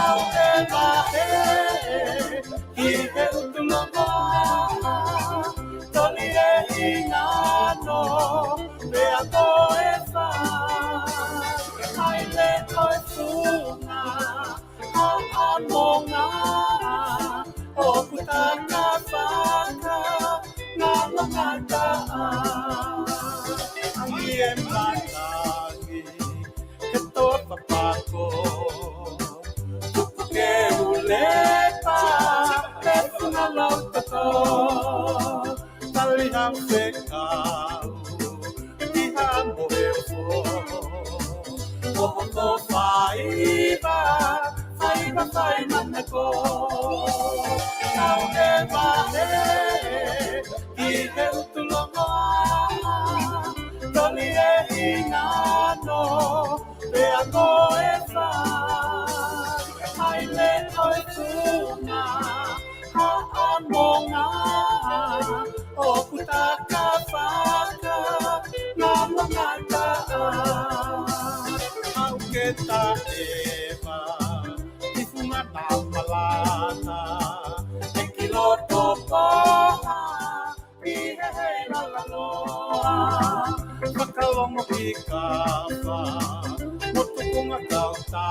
Au e mahe I he utulonga Toli e ingano Pea koe wha Ai le koe sunga Au anonga O kutaka whaka Ngā ngata Angi e matangi He toa papako Ke ulepa Ke funga lautako Tali hau whekau Iha moheofo Mohoto whaiva Whaiva whainanako Nau e mahe I he utulonga Toli e ingano Pea koe wha Ai le koe tunga Ha anonga O kutaka whaka Ngā mangata Au ke ta ewa I funga nā malata E ki loto paha I he hei lalaloa Makalongo I kawa Motukunga kauta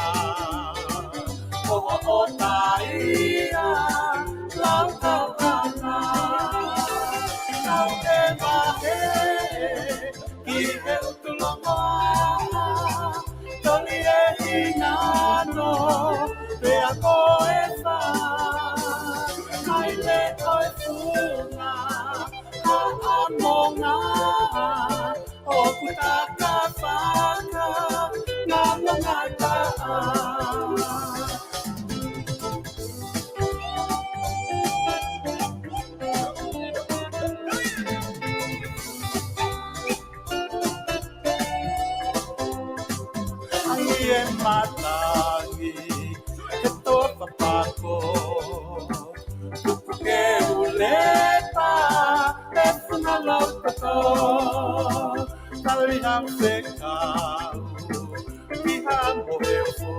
Oho o taia Lau kauana Nau e mahe I he utulonga Toli e ingano Pea koe wha Ai le koe funga Ha anonga O kutaka whaka Ngā ngata Angi e matangi He toa papako Ke ulepa He funga lautako Tali hau whekau Iha moheofo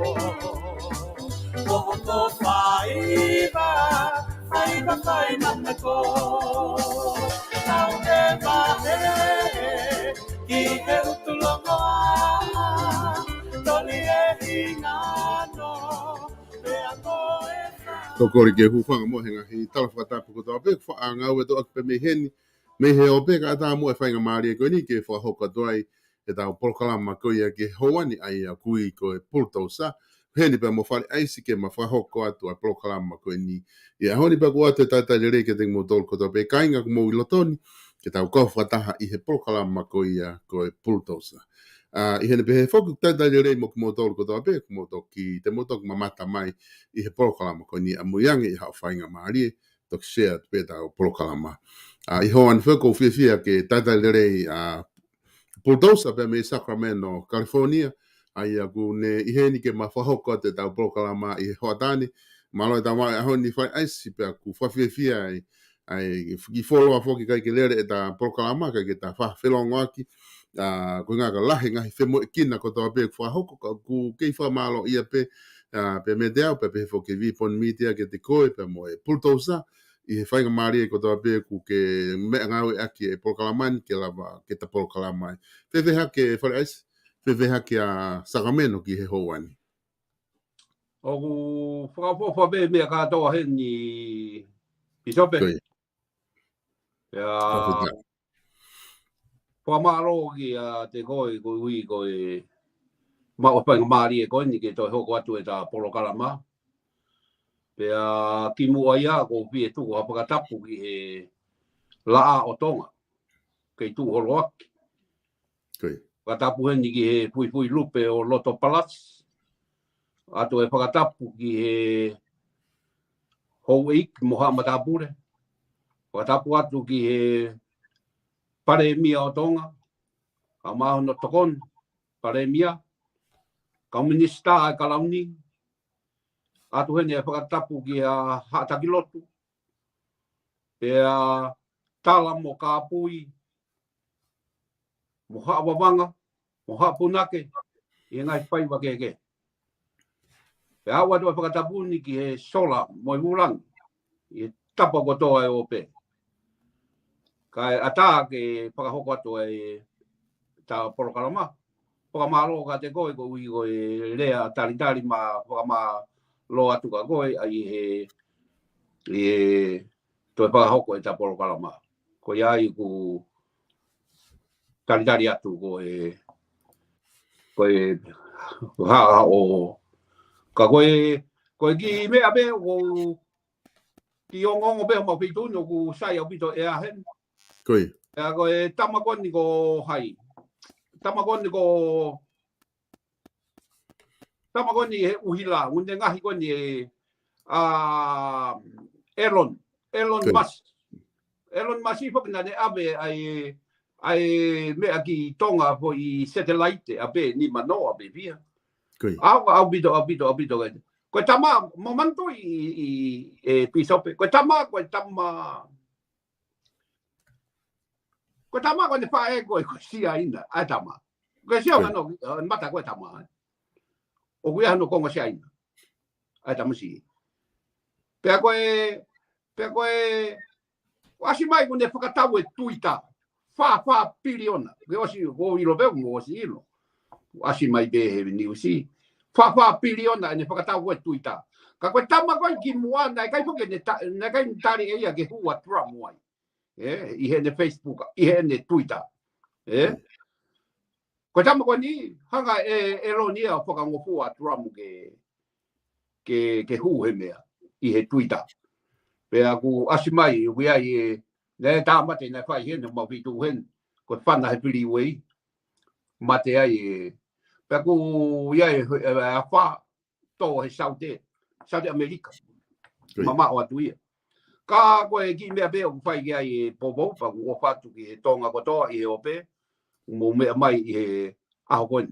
Mohoto whaiva Whaiva whainanako Nau e mahe I he utulonga Toli e ingano Pea koe Ko kori ke hufanga mo henga hi tala whakatapu ko tau pek whaangau e to ak pe me heni me he o peka ata mo e whainga maari e koe ni ke whahoka doai e tau polokalama ko ia ke hoani ai a kui ko e pultausa heni pe mo whare aisi ke ma whahoko atu a polokalama ko ni ia honi pe ko atu e tata le rei ke tengi mo tolu ko tau pe kainga ko mo i lotoni ke tau kau whataha i he polokalama ko ia ko e pultausa I hene pe he whoku tata le rei mo ko mo tolu ko tau pe ko mo toki te mo toki mamata mai I he polokalama ko ni a muiange I hao whainga maari e toki share pe tau polokalama I hoan whako whiawhia ke tata le rei Pultausa pe me Sacramento, California, ai aku ne iheni ke ma whahoko te tau polokalama I hoatani, malo e tawa e honi whai aisi pe aku whawhiawhia ai ki follow a whoki kai ke lere e ta polokalama kai ke ta whawhelongo aki, ko ngā ka lahe ngahi whemo e kina ko tawa pe whahoko ka ku kei whamalo ia pe me deau pe whoki vipon media ke te koe pe mo e Pultausa, I he whainga maari e ko tawa pe ku ke mea ngau e aki e polokalamani ke lava ke ta polokalamai. Whewheha ke whare aisi, whewheha ke a Sacramento ki he houani. O ku whakapōwha me mea kātoa he ni Isope. Koe. Whamaro ki te koe hui koe ma o whainga maari e koe ni ke toi hoko atu e ta polokalama. Pea ki mua ia ko pie tuku hapakatapu ki he laa o tonga. Kei tu holo aki. Whakatapu heni ki he pui lupe o Loto Palace. Ato e whakatapu ki he hou eik moha matapure. Whakatapu atu ki he pare mia o tonga. Ka maho no tokon. Pare mia. Ka minista ai kalauni. Atu hene e whakatapu ki a Hatakilotu. Pea tala mo kāpui. Mo haawawanga. Mo haapunake. I ngai whaiwa keke. Pe awa tua whakatapuni ki he sola moi mulang. I tapa ko toa e ope. Kai ata ke whakahoko atu e ta porokalama. Whakamalo ka te koe ko ui ko e lea tari ma whakamalo atu ka koe ai he toi whakahoko e ta porokalama. Ko iai ku tari atu ko e ha o ka koe ki mea be o ki ongongo be mo pitu no ku sai o pito e ahen. Koi. Ya koe tamakoni ko hai. Tamakoni he uhila, unde ngahi koni e Elon Musk. Elon Musk i whakina ne abe ai mea ki tonga po i satellite abe ni mano abe via. Au bito. Koe tama, momanto i pisope. Koe tama koe ne whae koe sia ina, ai tama. Koe sia ngano, mata koe tama. O kuia hano kongo sia ina. Ai tama si. Pea koe, wasi mai kune whakatau e tuita. Wha piliona. Koe wasi, ko ilo veu mo wasi ilo. Wasi mai be he niu si. Wha piliona e ne whakatau e tuita. Ka koe tama koe ki mua, nai kai whoke ne kai tari eia ke hua tura muai. I he ne Facebook, i he ne Twitter. Ko tama ko ni hanga e ronia o whakangofu a Trump ke hu he mea i he Twitter. Pea ku asimai wea i ne tāmate na whai hene mawhitu hen ko whana he piri wei mate ai pea ku ia e wha tō he Saudi America. Mama o atu ia. Ka koe ki mea bea ku whai kia i popo pa ku o whatu ki he tonga kotoa i he ope mo mea mai i he aho koe.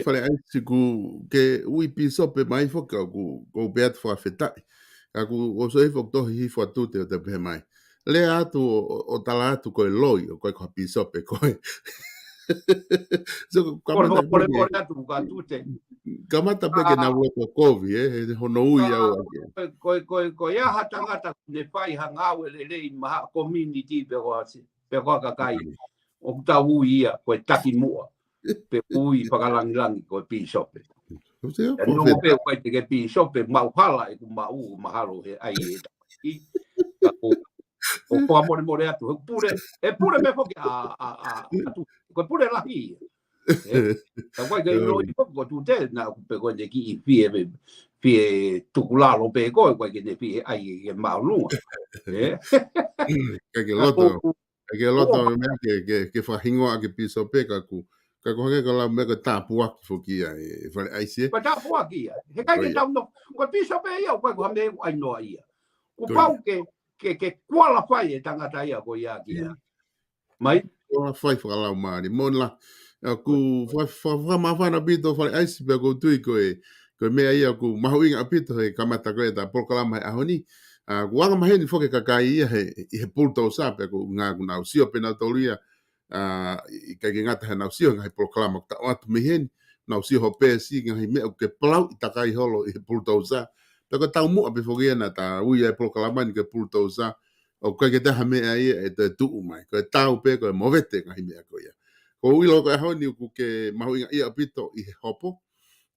Whare aisi ku ke ui pisope mai whaka ku beat whawhetai. Ka ku o so e whak tohi hi whatute o te pehe mai. Lea atu o tala atu koe loi o koe koe pisope koe. So Kore atu ka tute. Kamata peke na wako kovi, he hono ui au ake. Ko ia hatangata ne whai hangau e rei maha community pe koa kakai. O kuta ui ia, koe taki mua. Pe ui whakalangilangi koe pisope. E nongo pe koe te ke pisope mauhala e ku mau mahalo he ai e taki. O koa more atu. E pure me whoki atu. Koe pure lahi. Ka koe ke roi ko tu te na pe koe ne ki i fie tukulalo pe koe ke ne fie ai e maulunga. Ka ke loto me ke whahingoa ke pisope ka ku hake ka lau mea ka tāpua ki whoki e whare aise. Ka tāpua ki ia. He kai ke tau no. Koe pisope ia koe ko hame ai noa ia. Ku pau ke kuala whai e tangata ia ko ia ki ia. Mai? Kuala whai whakalau maari. Monla. Ku whamawhana pito whare aisi pia ko tui koe mea ia ku mahu inga apito he kamata koe ta polokalama he ahoni. Ku wanga maheni whoke kakai ia he pulto sa pia ku ngā ku nau sio pena tolu ia i kai ngata he nau sio ngai polokalama ta watu meheni nau sio ho pesi ngai mea ke plau i takai holo i he pulto sa. Pia ko tau mua pe whoke na ta uia he polokalama ni ke pulto sa. O kai ke taha mea ia e te tuu mai. Koe tau pe koe movete ngai mea koe ia. Ko uilo ko ahoni ku ke mahu inga ia apito i he hopo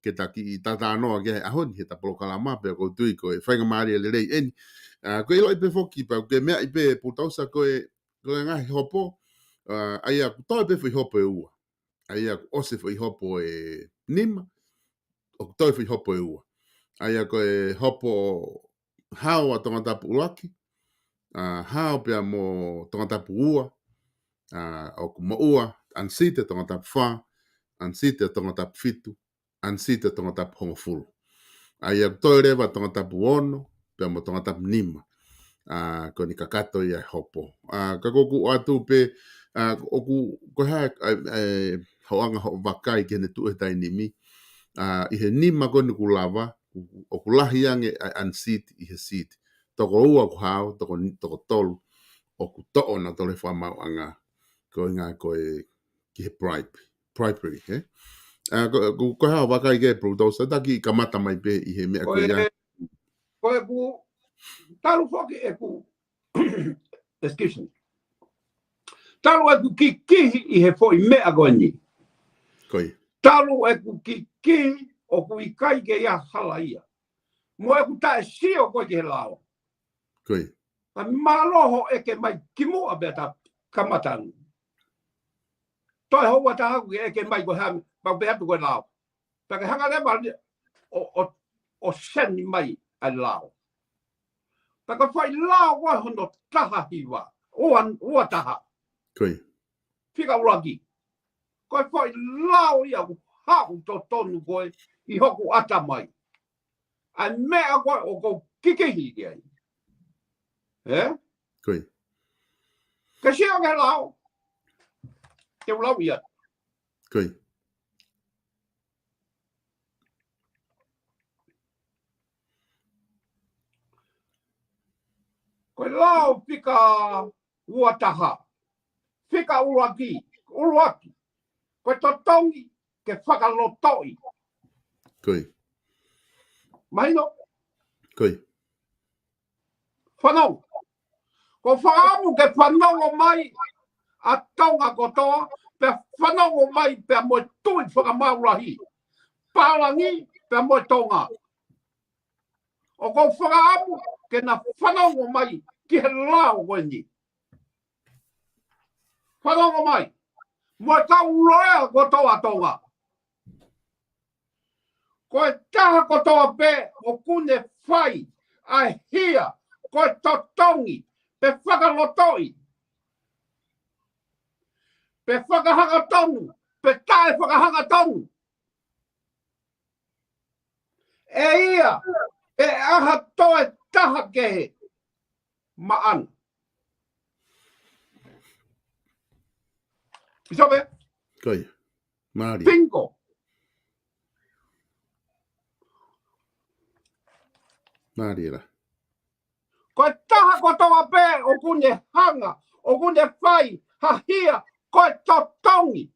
ke taki i tata anoa ke ahoni he ta polokalama pe ko tui ko e whainga maari e lerei eni. Ko ilo i pe whoki pa ke mea i pe putausa ko e ngā he hopo aia ku toi pe whi hopo e ua. Aia ku ose whi hopo e nima o ku toi whi hopo e ua. Aia ko e hopo hao a tongatapu ulaki hao pia mo tongatapu ua o ku mo ua ansite tongatapu wha, ansite tongatapu fitu, ansite tongatapu hongofulu. Aia toi rewa tongatapu ono, pia mo tongatapu nima. Ko ni kakato ia hopo. Ka koku atu pe, oku koha hoanga ho wakai kene tu e tai nimi. I he nima koni ku lava, oku lahi ange ansite i he site. Toko ua ku hao, toko tolu, oku to'o na tole whamau anga. Ko ngā koe ki he bribery, Ko hao waka i ke producer taki kamata mai pe I he mea ko ia. Koe ku talu foki e ku excuse me. Talu e ku kikihi I he foi mea koe ni. Koi. Talu e ku kikihi o ku I kai ke ia hala ia. Mo e ku tae sio koe ke he lao. Koi. A maloho e ke mai kimu a beta kamatanu. Toi hoa ta haku e ke mai ko ham pa be atu ko lao. Pa ke hanga le ba o sen mai a lao. Pa ko fai lao wa hono taha hiwa. O taha. Koi. Fika uraki. Ko fai lao ia hau to tonu ko I hoku ata mai. A mea ko o ko kikehi ia. Koi. Ka sio ke lao. Ke lao ia. Koi. Ko lao fika uataha. Fika uraki. Uruaki. Ko totongi ke whakalotoi. Koi. Mahino. Koi. Whanau. Ko whaamu ke whanau mai a taunga kotoa, pe whanau mai pe mo tui whakamaurahi. Pārangi pe mo tonga. O ko whaamu ke na whanau mai ki he lao koeni. Whanau mai. Mo tau roea kotoa tonga. Ko e taha kotoa pe o kune whai a hia ko e totongi pe whakalotoi. Pe whakahanga tongu, pe tae whakahanga tongu. E ia, e aha toe taha kehe maan. Isope? Koi. Māori. Pinko. Māori la. Ko e taha kotoa pe o kune hanga, o kune whai, ha hia, ko e totongi.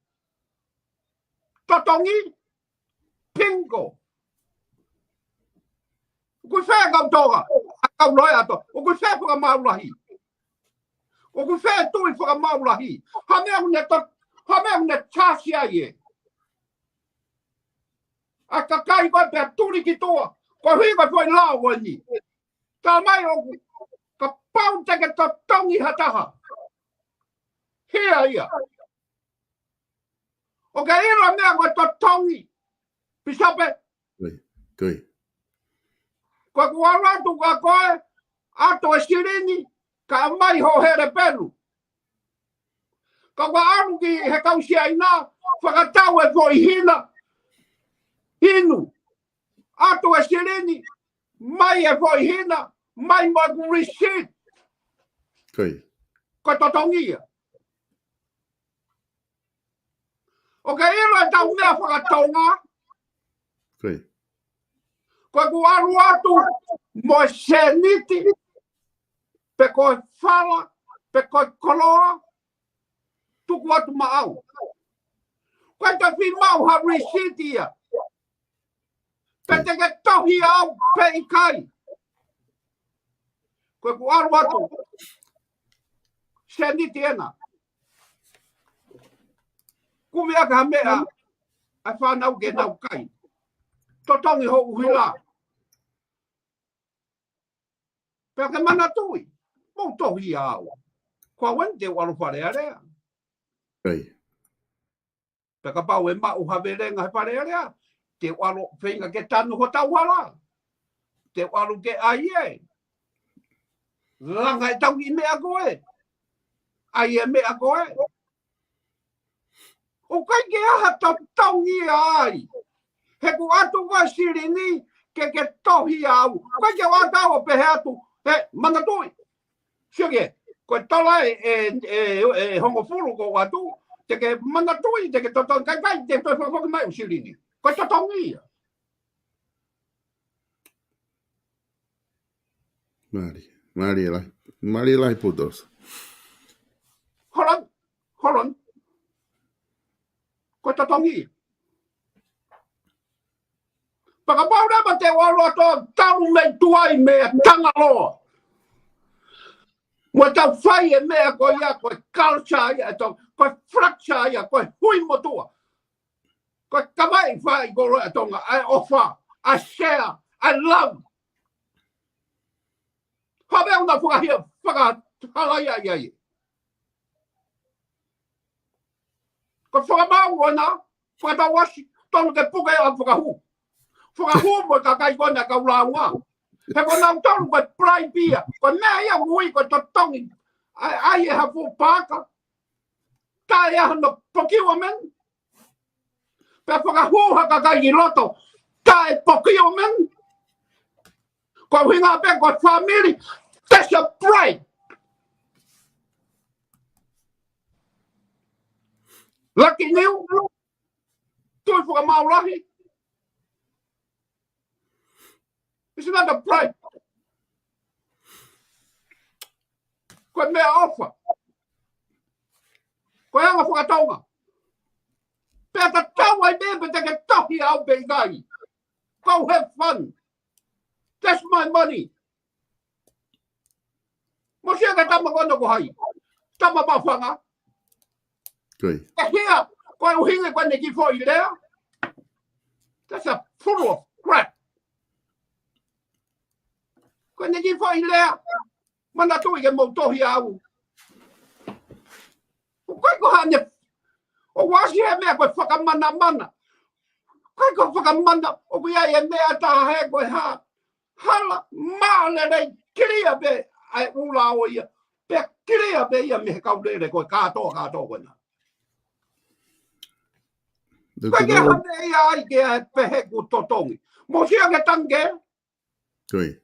Totongi? Pinko. Kui whea kau toga, a kau loe ato, o kui whea whakamaurahi. O kui whea tui whakamaurahi. Ha mea une tāsia ie. A ka kai koe pia turi ki toa, ko hui koe fwoi lao koe ni. Tā mai o ka pau teke to tongi hataha. Hia ia. O ka ira mea koe to tongi. Pisape. Koi. Koi. Koe kuaratu ka koe, ato e sirini, ka mai ho here peru. Ka kua aru ki he kausia ina, whakatau e fwoi hina. Hinu. Ato e sirini, mai e fwoi hina, mai mo ku receipt. Koi. Ko totongi ia. O ka ira e tau mea whakatonga, Koi. koe ku aru atu mo e seniti, pe koe whala, pe koe koloa, tuku atu maau. Koe te whi mau ha receipt ia. Pe te ke tohi au pe I kai. Koe ku aru atu. Seniti ena. Kumi aka ha mea a whanau ke nau kai. Totongi ho uhila. Pe ke mana tui. Mou tohi au. Kua wen te waru whare area. Koi. Pe ka pau e mau hawerenga he whare area. Te waru whenga ke tanu ho tau hala. Te waru ke aie. Langa e tau I mea koe. Aie mea koe. O kai ke aha tau I ai. He ku atu wa sirini ke tohi au. Kai ke wata o pe he atu. He mana tui. Sige. Ko tola e hongo furu ko watu. Te ke mana tui. Te ke toton kai te toi whakawhaka mai o sirini. Ko totongi ia. Māori. Māori lai. Māori lai putos. Horon. Ko totongi. Whakamaura ma te walo ato talu mei tuai mea tangaloa. Mo tau whai e mea ko ia, koe culture ia, koe fracture ia, koe hui motua. Koe kamai whai ko roa tonga, I offer, I share, I love. Hawe una whakahia, whakahalai ai ai. Ko whakamau ana, whakatawasi, tonu ke puka ia whakahu. Whakahu mo ka kai kona ka ulaunga. He ko nau tonu koe prai pia, ko mea ia hui koe totongi. Ai e hafu pāka. Tā e aha no pokiwa men. Pea whakahu haka kai i loto. Tā e pokiwa men. Ko hinga pe ko family. That's a pride. Lucky niu. Tui whakamaurahi. It's not a pride. Koe mea ofa. Koe anga whakatonga. Pea ta tau ai mea te ke tohi au pe ikai. Go have fun. That's my money. Mo sia ka tama kono ko hai. Tama pa whanga. Koi. E hea, koe uhinge koe ne ki fo i lea. That's a full of crap. Koe ne ki fo i lea. Mana tui ke mo tohi au. Koe ko hane. O wasi he mea koe whakamana mana. Koe ko whakamana. O kuia e mea tā he koe ha. Hala maale rei kiria be. Ai ula o ia. Pe kiria be ia me kaulere koe katoa koe na. Koe ke hane ia ai ke e pehe ku totongi. Mo sia ke tange. Koi.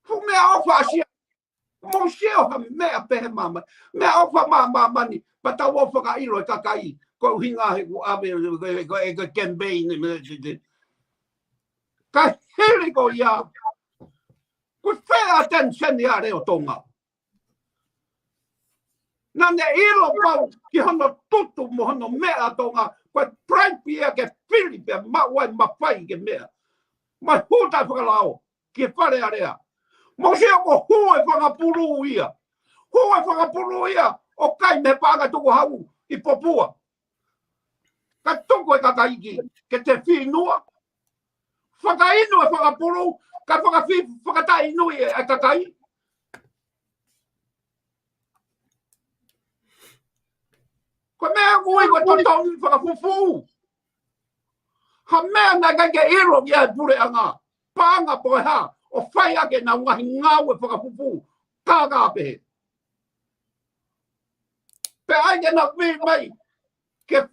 Fu mea ofa sia. Mo sia o mea pehe mama. Mea ofa mama mani. Pata ofa ka ilo e kakai. Ko hinga he ku ame e ka campaign. Ka hiri ko ia. Ko pay attention ia reo tonga. Nane ilo pau ki hono tutu mo hono mea tonga. Ko prai pia ke pili pe mawai mawhai ke mea. Ma huta whakalao ki whare area. Mo sia ko hue whakapuru ia. Hue whakapuru ia. O kai me pāga tuku hau i popua. Ka tuku e kakaiki ke te whinua. Whakainu e whakapuru. Ka whakatai inui e kakai. Ko mea ngui ko totongi whakafufu. Ha mea na kai ke iro ia e pure anga. Pānga poe ha. O whai ake na ngahi ngau e whakafufu. Kāga pehe. Pe aike na mai. Ke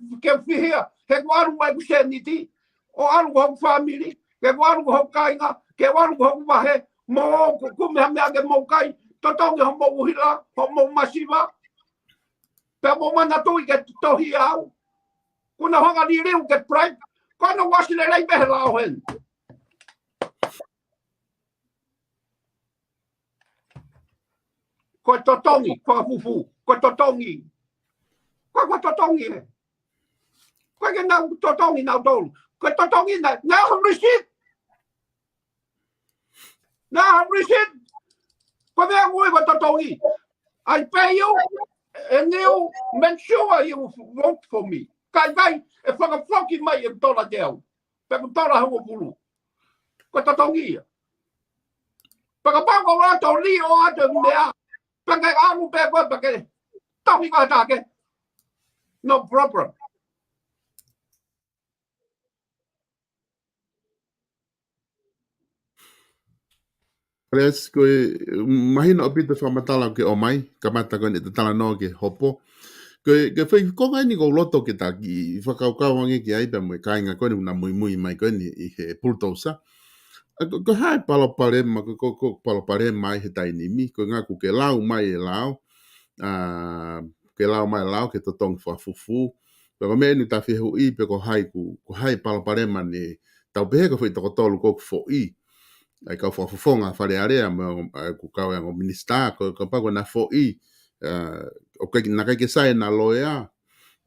whihia. He waru mai kuseniti. O aru hau family. Ke waru hau kainga. Ke waru hau wahe. Mo kumeha mea ke mau kai. Totongi ho mo uhila. Ho mo masiva. Pe mo mana tui ke tohi au. Kuna honga ni riu ke pride. Kono wasile rei behe lao hen. Koe totongi. Whakafufu. Koe totongi. Koe totongi he. Koe ke nau totongi nau tolu. Koe totongi na. Now have receipt. Now have receipt. Koe mea ngui koe totongi. I pay you. And you make sure you vote for me. Kai vai e whakawhoki mai e tola te au. Peko tola hau pulu. Koe totongi ia. Whakapako rato li o ate mea. Peke amu pe koe peke. Tohi koe take. No problem. Parece que imagina o pita whamatala ke o mai, ka mata koe ni te tala no ke hopo. Ke whai konga ni ko loto ke taki, whakaukau ange ki aipa mo e kainga koe ni una mui mai koe ni i he pultousa. Ko hai palopare ko palopare mai he taini mi, ko ngā ku ke lau mai e lau, ke lau mai lau ke totong whafufu. Pero me ni ta whihu i pe ko hai palopare mani, tau pehe ko whi toko tolu ko fo i. Ai ka whafufonga whare area mo ku kau e ngo minista ko pago na fo i o kai na kai ke sai na loea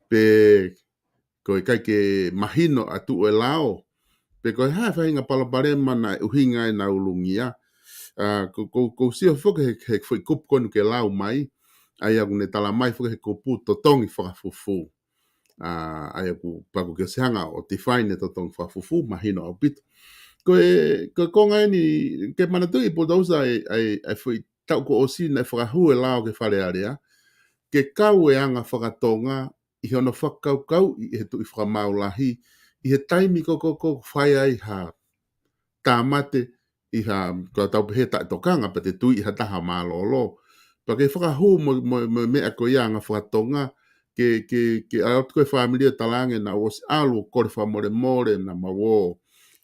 pe ko kai ke mahino atu e lao Pe koe hae whahinga Palopalema na uhinga e na ulungia. Ko sio foke he foi kup konu ke lau mai. Ai aku ne tala mai foke he kupu totongi whakafufu. Ai aku paku ke seanga o te whaine totongi whakafufu mahino au pito. Ko konga ni ke manatui po dausa ai foi tau ko osi na whakahu e lao ke whare area. Ke kau e anga whakatonga i hono whakau i he tu i whakamaulahi i he taimi ko whai ai ha tāmate i ha kua tau pehe ta tokanga pa te tui i ha taha mālolo. Pa ke whakahu mo mea ko ia anga whakatonga ke aot koe whamilia talange na os alu kore whamore na mawo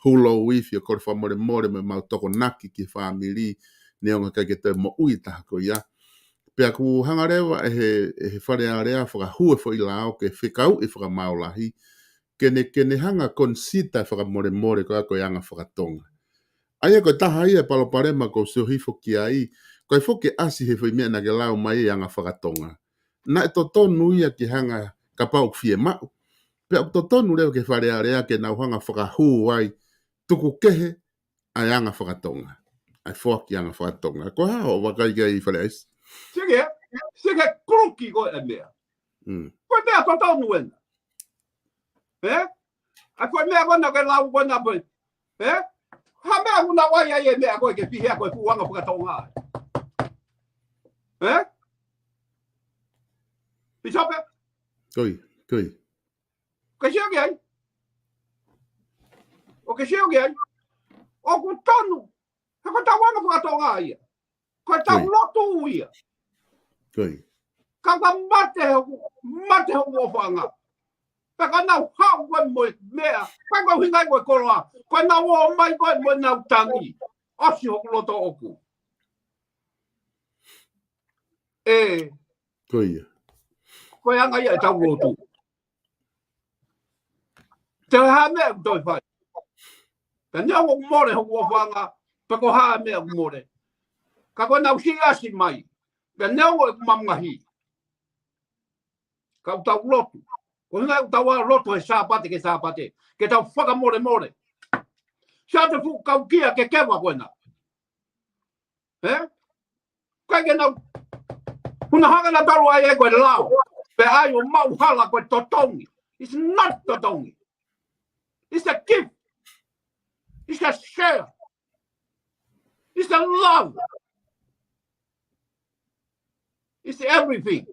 hulo wifi kore whamore me mau toko naki ki whamili neonga kai ke te mo ui taha ko ia. Pea ku hangarewa he whare area whakahu e fo i lao ke whikau i whakamaulahi kene hanga konsita whakamore ko ako anga whakatonga. Aia koe taha ia Palopalema ko seo hifo ki ai, koe foke asi he whaimea na ke lau mai anga whakatonga. Na e to tonu ia ki hanga ka pau fie mau. Pea to tonu leo ke whare area ke nau hanga whakahu ai, tuku kehe ai anga whakatonga. Ai whoaki anga whakatonga. Ko hao wakai kai i whare aisi. Sige kruki ko e mea. Koe mea to tonu ena. A koe mea wana ke lau wana pui. Ha mea una wai ai e mea koe ke pihea koe puanga whakatonga. Pisope? Koi. Ke seo ki ai? O ke seo ki ai? O ku tonu. Ha koe tau wanga whakatonga ia. Koe tau lotu ia. Koi. Ka mate ho whanga. Peka nau hau koe mo mea. Kai koe hingai koe koroa. Koe nau o mai koe mo nau tangi. Osi hoku loto oku. Koi. Koe anga ia e tau lotu. Te haa mea kutoi whai. Ka nea o more hoku o whanga. Peko haa mea more. Ka koe nau si asi mai. Ka nea o e kumangahi. Ka utau lotu. Ko hingai utau a lotu he sāpate ke sāpate. Ke tau whakamore. Sia te fu kau kia ke kewa koena. Kai ke nau. Huna hanga na taru ai e koe lao. Pe ai o mau hala koe totongi. It's not totongi. It's a gift. It's a share. It's a love. It's everything.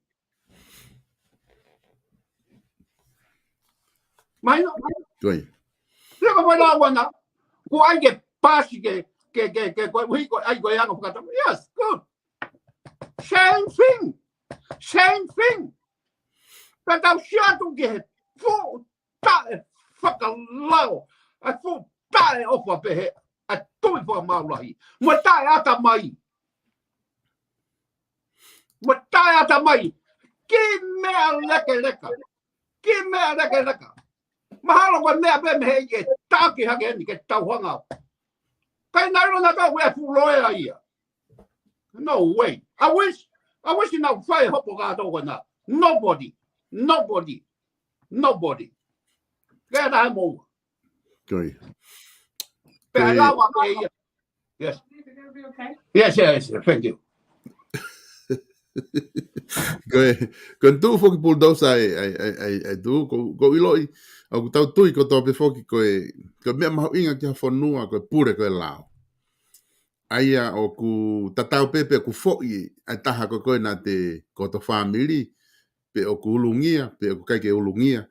Mai no. Koi. Lego vai lá wana. Ko ai ke pasi ke ko hui ko ai ko anga whakatonga. Yes, good. Same thing. Ka tau shiatu ke he fu tae whakalau. A fu tae ofa pehe. A tui whakamaulahi. Mo tae ata mai. Ki mea leka. Mahalo ko mea pe me hei ke tāki hake ni ke tau hanga. Kai nairo na tau wea fuloea ia. No way. I wish you now whai hopo kātou wana. Nobody. Kaya tahe mou. Koi. Pe alawa ke ia. Yes. Yes. Thank you. Koe tu foki bulldozer ai tu ko iloi au tau tui ko tope foki koe mea mahu inga ki ha whanua koe pure koe lao. Aia o ku tatau pepe ku foki ai taha koe na te koto whamiri pe o ku ulungia pe o ku kaike ulungia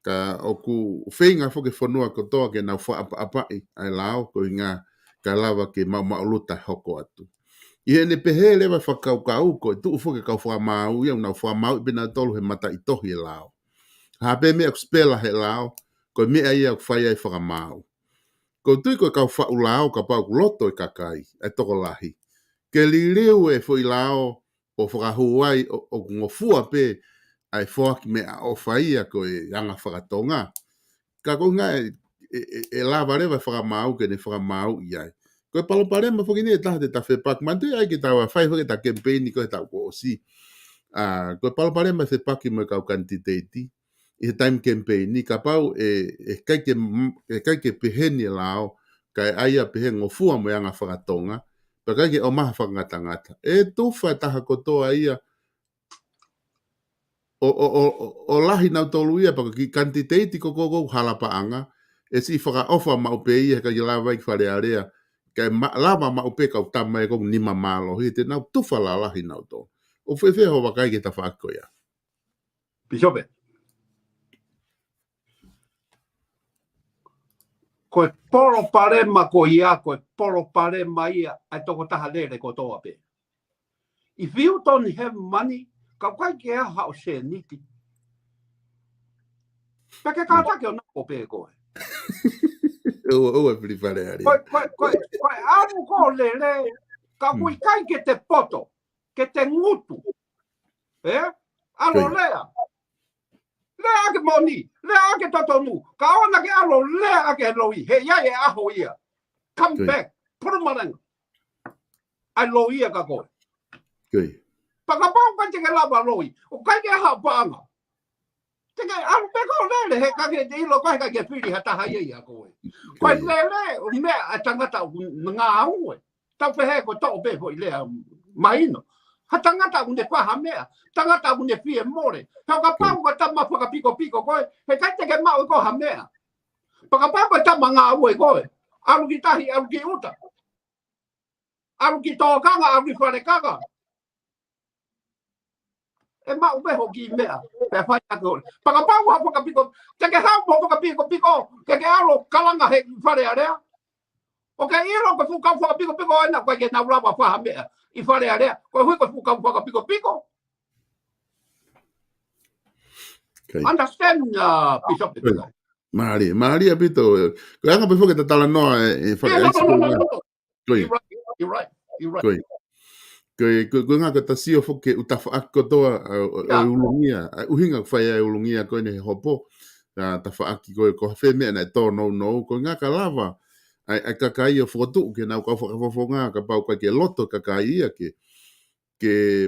ka o ku whenga foki whanua ko toa ke nau whaapai ai lao koe ngā ka lawa ke mauluta hoko atu. I he ne pehe lewa whakaukau ko tu ufoke kau whamau ia unau whamau i bina tolu he mata i tohi e lao. Hape mea kuspela he lao, ko mea ia whai ai whakamau. Ko tui ko kau whau lao ka pau kuloto i kakai, e toko lahi. Ke li reu e fo i lao o whakahuai o ngofua pe ai whoaki mea o whaia ko e anga whakatonga. Ka ko ngā e lava rewa whakamau ke ne whakamau i ai. Koe Palopalema foki ni e taha te tawhepak. Mantu ai ki tawa whai hoki ta campaign ko e tau ko osi. Koe Palopalema whepaki mo kau kantiteiti. I he time campaign ni ka pau e kai ke peheni lao kai aia pehen o fua mo anga whakatonga pa kai ke o maha whakangata e tuwha taha kotoa ia o lahi nau tolu ia pa ki kantiteiti ko halapaanga e si whaka ofa maupe ia ka lawa ki whare area kai lama maupe ka utama e kong nima malo hi te nau tuwha la lahi nau to o whewhe ho wakai ke ta whako ia Pisope. Koe poro parema ko ia, koe poro parema ia, ai toko taha lere ko toa pe. If you don't have money, ka kai ke aha o se niti. Peke ka take o nako pe koe. o e pili whare area Koe amu ko lere, ka kui kai ke te poto, ke te ngutu. Alo lea. Lea ake moni, lea ake totonu, ka ona ke alo lea ake loi, he ia e aho ia. Come back, purumaranga. Ai loi ia ka koe. Pakapau ka teke lava loi, o kai ke aha paanga. Teke alu peka o lele, he kake te ilo kai ke whiri ha taha ia koe. Koe lele, o mea a tangata ngā aue. Tau pehe ko tau peho i lea maino. Ha tangata unde paha mea, tangata unde fie more. Hau ka pau ka tama whaka piko koe, he kai teke mau ko ha mea. Pakapau ka tama ngā aue koe, alu ki tahi, alu ki uta. Alu ki tōkanga, alu ki wharekanga. E mau meho ki mea, pe whai ako. Pakapau ha whaka piko, teke hau mo whaka piko, ke alo kalanga he whare area. O ke ilo ko whukau whaka piko, ena koe ke nau rawa whaha mea. I whare area, koe hui ko whukau whaka piko. Understand, Bishop? Maari a pito. Koe anga pe whuke ta tala noa e whaka aisi koe. You're right. Koe ngā ka tasio whuke utafa ako toa o ulungia. Uhinga whai e ulungia koe ne he hopo. Ta whaaki koe ko hawhi mea nei tō nou. Koe ngā ka lava. Ai kakai o whotu ke nau ka whakawhawhonga ka pau kai ke loto kakai ia ke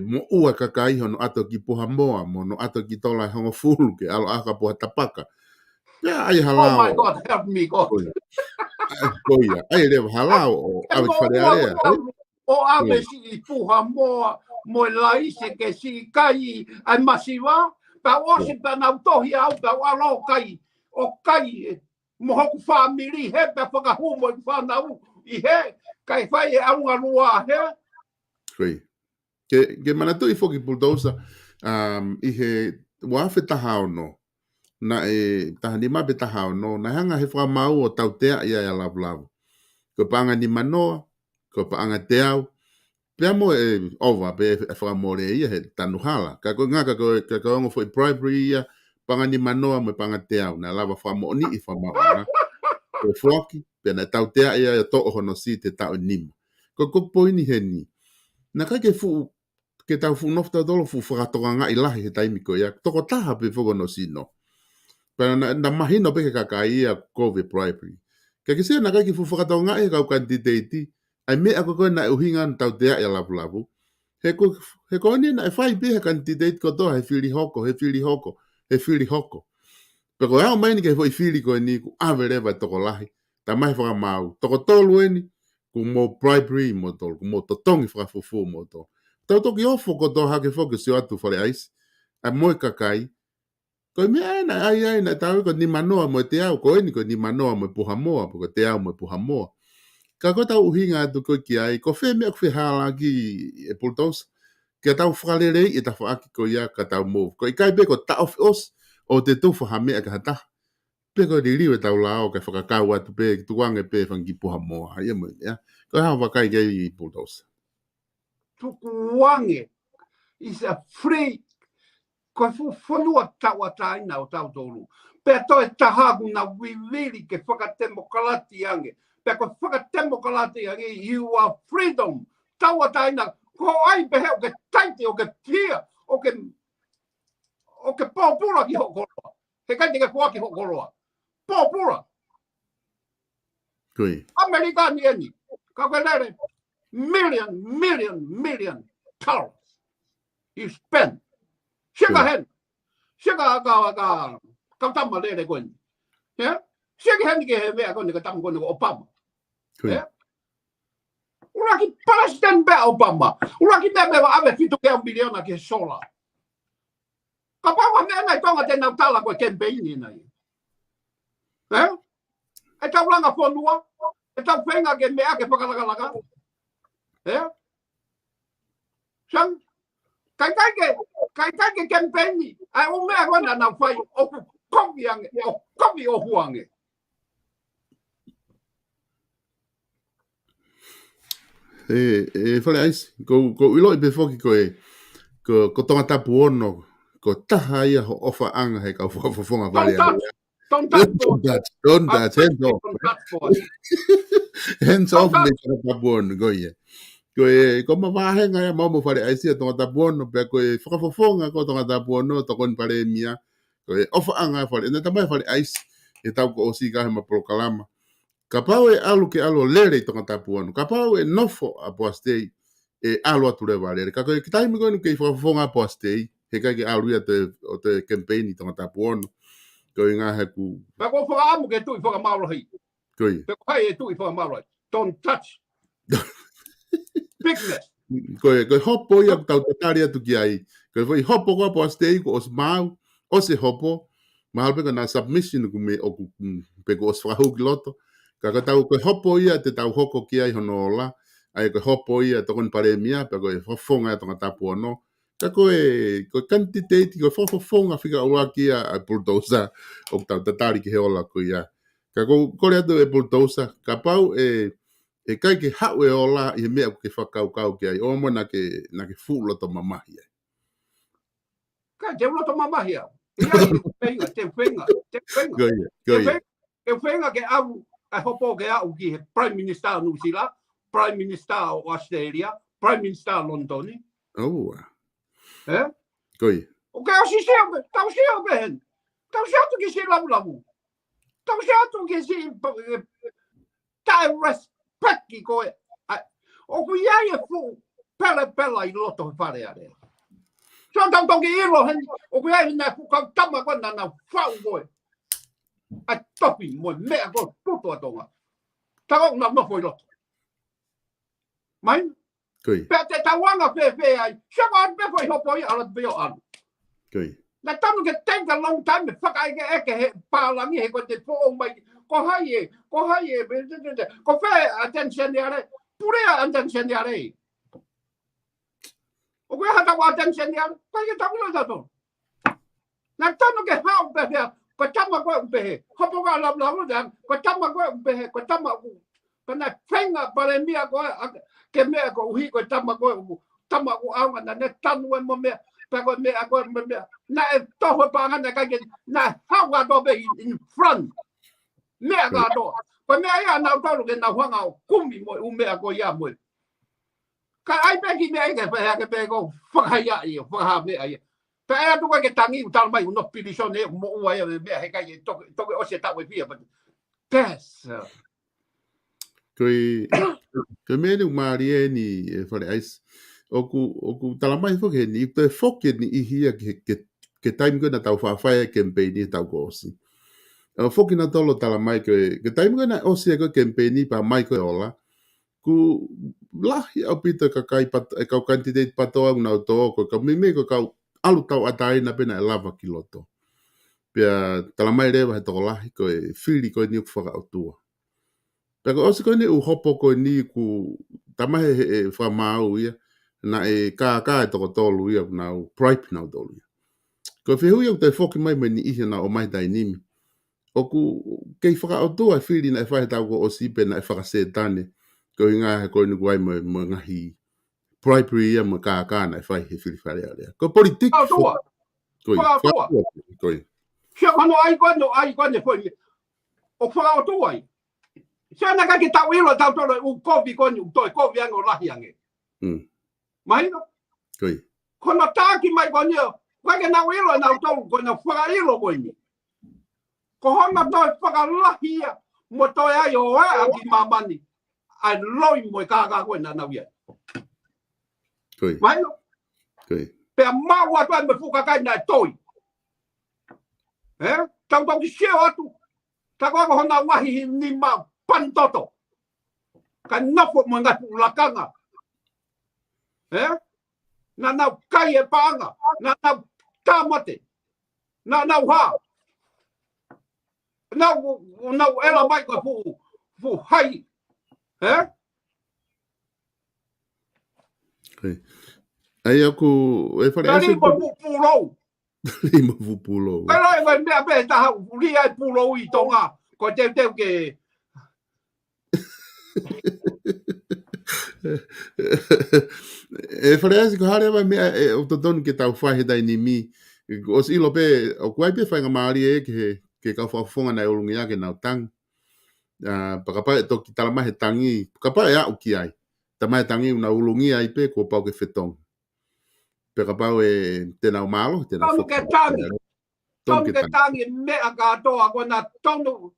mo ua kakai hono ato ki poha moa mo no ato ki tola hongo fulu ke alo aka poha tapaka. Pea ai halao. Oh my God, help me God. Koia, ai rewa halao o awe whare area. O awe si puha moa mo laise ke si kai ai masiwa. Pa osi pa nau tohi au pa walo kai. O kai mo hoku whamiri he pa whakahumo i whanau i he. Kai whai e aunga lua he. Koi. Ke manatu i whoki bulldozer i he wawhi taha ono. Na e taha ni mabe taha ono. Na hanga he whamau o tau tea ia ia lavu. Ko paanga ni manoa. Ko paanga te au. Pea mo e ova pe e whakamore ia he tanuhala. Ka koe ngā ka ongo fo i bribery ia. Panga ni manoa mo panga te au. Na lava whamo ni i whamau. Ko whoki. Pea na tau tea ia to hono si te tau nima. Ko poini he ni. Na kai ke tau fu nofta dolo fu whakatoka ngā i lahi he taimiko ia. Toko taha pe whokono si no. Pea na mahino pe ke kakai ia COVID bribery. Ka kisia na kai ki fu whakatoka ngā i kau kantiteiti. Ai mea koe na uhinga tau tea ia lavu. He koe ni na e whai pe he kantiteiti kotoa he whiri hoko. Pe koe au maini ke he whiri koe ni ku awe rewa toko lahi. Ta mai whakamau. Toko tolu eni ku mo bribery mo tolu. Ku mo totongi whakafufu mo tolu. Tau toki ofo kotoa hake whoke si atu whare aisi. Ai moe kakai. Koe mea ai na tau ko ni manoa mo te au. Koe ni ko ni manoa mo puha moa. Ko te au mo puha moa. Ka koe tau uhinga atu koe ki ai. Ko whe mea ko whe hala ki e pultos. Kia tau whakarerei e ta whaaki ko ia ka tau move. Ko i kai pe ko ta ofi os. O te tuwha ha mea ka hata. Pe ko di riwe tau lao ka whakakau atu pe. Tuange pe whangi puha moa. Hai emo ia. Ko hao wakai kei i pultos. Tukuange is a free ko whanua taua taina o tau tolu. Pea toi tahaku na wiwiri ke whakatemokalati ange. Pea ko whakatemokalati ange, you are freedom. Taua taina, ko ai pehe o ke taite, o ke pia, o ke pōpura ki hokoroa. He kaite ke kua ki hokoroa. Pōpura. Kui. Amerikani eni. Ka koe lere. Million dollars you spend. Shika hen. Shika ka kau tama le ko ni ya sia ke hani ke me ko ni ka tam ko ni Obama ya ura ki president be Obama ura ki me ave fitu ke 1 biliona ke sola ka pa wa me na tonga te na tala ko campaign ni na eh e tau langa fonua e tau whenga ke mea ke whakalaka eh sang kai ke campaign ai o mea wana na whai o ku kovi o huange Whale ais, ko ilo i befoki ko tonga tapu ono, ko taha ia ho ofa anga he kau whafonga vale a. Don't touch. Don't touch. Hands off me tonga tapu ono, ko ia. Ko mawahenga ia mau mo whale ais ia tonga tapu ono, pia ko e whakafofonga ko tonga tapu ono, tokon pare mia, ko e ofa anga whale, ina tamai whale ais, e tau ko osi kahe ma prokalama. Ka pau e alu ke alo lere i tonga tapu anu. Ka pau e nofo a poastei e alu atu le valere. Ka koe kitaimi koe nuke i whakafonga a poastei, he kai ke alu ia o te campaign i tonga tapu anu. Koe ngā heku... Pea ko whakaamu ke tui whakamauro hei. Koe. Pea ko hai e tui whakamauro hei. Don't touch. Bigness. Koe hopo ia tau tatari atu ki ai. Koe whai hopo koe poastei ko os mau, os e hopo, mahal peka na submission ku me oku peko os whakahau ki loto. Ka tau koe hopo ia te tau hoko ki ai hono ola, ai koe hopo ia tokon pare mia, pe koe whafonga e tonga tapu ono. Ka koe kantiteti, koe whafonga whika ua ki a bulldozer, o tau tatari ki he ola ko ia. Ka kore atu e bulldozer, ka pau e kai ke hau e ola, i he mea ke whakau ki ai, o mo na ke fuloto mamahi ai. Ka te uloto mamahi au. Ia te whenga. Te whenga ke au, ai hopo ke au ki he Prime Minister New Zealand, Prime Minister o Australia, Prime Minister Londoni. Oh. Eh? Koi. O ke au si seo, tau seo behen. Tau seo tu ki si lamu. Tau seo tu ki si tai respect ki koe. O ku iai e fu pela I loto he whare are. So tau toki ilo hen, o ku iai hina fu kau tama koe na whau koe. Ai topi mo mea koe puto atonga. Tako na nofo I loto. Mai? Koi. Pea te tawanga whewhe ai. Siako an befo I hopo I alat beo anu. Koi. Na tanu ke take a long time, whaka eke he pālangi he ko te pō mai. Ko hai e, ko whē attention ni are, purea attention ni are. O koe hata wa attention ni are, kai ke tamu tato. Na tanu ke hao pehe, ko tama koe upehe, hopo ka lablamu dan, ko tama koe upehe, ko tama u. Kana whenga pare mia koe, ke mea ko uhi ko tama koe u, tama u aunga na ne tanu e mo mea, pe koe mea koe mea. Na e toho pangana kai ke, na hao ka tope in front. Mea ka to. Ko mea ia nau tolu ke nau hanga o kumi mo u mea ko ia mo. Ka ai peki mea ike pehe ke pe ko whakahia ia, whakaha mea ia. Pe ea tuka ke tangi u tala mai u no pilishone mo ua ia mea he kai toke ose tau e pia. Yes. Koe mea ni maari e ni whare ais. Oku tala mai whoke ni, te whoke ni ihia ke taimi koe na tau whawhai campaign ni tau ko osi. Whoki na tolo tala mai koe, ke taimi koe na osi e koe campaign ni pa mai koe ola, ku lahi au pita kau candidate patoa unau toa koe, ka mime koe kau alu tau ataina pena e lava ki loto. Pia tala mai rewa he toko lahi koe, whiri koe ni uku whakautua. Pia koe osi koe ni u hopo koe ni ku tamahe e whamau ia, na e ka e toko tolu ia, na u pripe nau tolu ia. Koe whihu ia te whoki mai me ni ihe na o mai tai nimi. Oku kei whakautua e whiri na e whahe tau ko o sipe na e whakasetane, ko i ngā he koe ni kuai mo ngahi primary ia mo ka na e whahe he whiri whare area. Ko politik. Koe. Sia kano ai kone koe. O whakautua ai. Sia na kake tau ilo tau tolo u kovi kone u toi, kovi ango lahi ange. Mai no? Koe. Kono tāki mai kone o, kake nau ilo nau tolu kone whakailo kone. Ko honga toi whakalahi ia, mo toi ai o ea ki mamani. Ai loi mo kākā koe na nau ia. Koe. Mai no? Koe. Pea maua toi me whukakai na toi. tau ki seo atu. Ta koe ko hona wahi ni ma pantoto. Ka nofo mo ngatu ulakanga. Na nau kai e paanga. Na nau tamate. Na nau ha. Nau ela mai ko fu hai. Ai aku e whare ase... Kari mo pulou. Lima pupulo. Pero e mea pe ta uri ai pulou I tonga. Ko te ke... E whare ase ko hare mai mea o totonu ke tau whahe dai ni mi. O si ilo pe, o kuai pe whainga maari e ke kau whafonga nei olungi ake nau tang. Pakapa e toki talamahe tangi. Pakapa e au ki ai. Tamahe tangi una ulungi ai pe ko pau ke whetong. Pakapa e tenau malo, tenau Tonu ke tangi. Tonu ke tangi mea katoa ko na tonu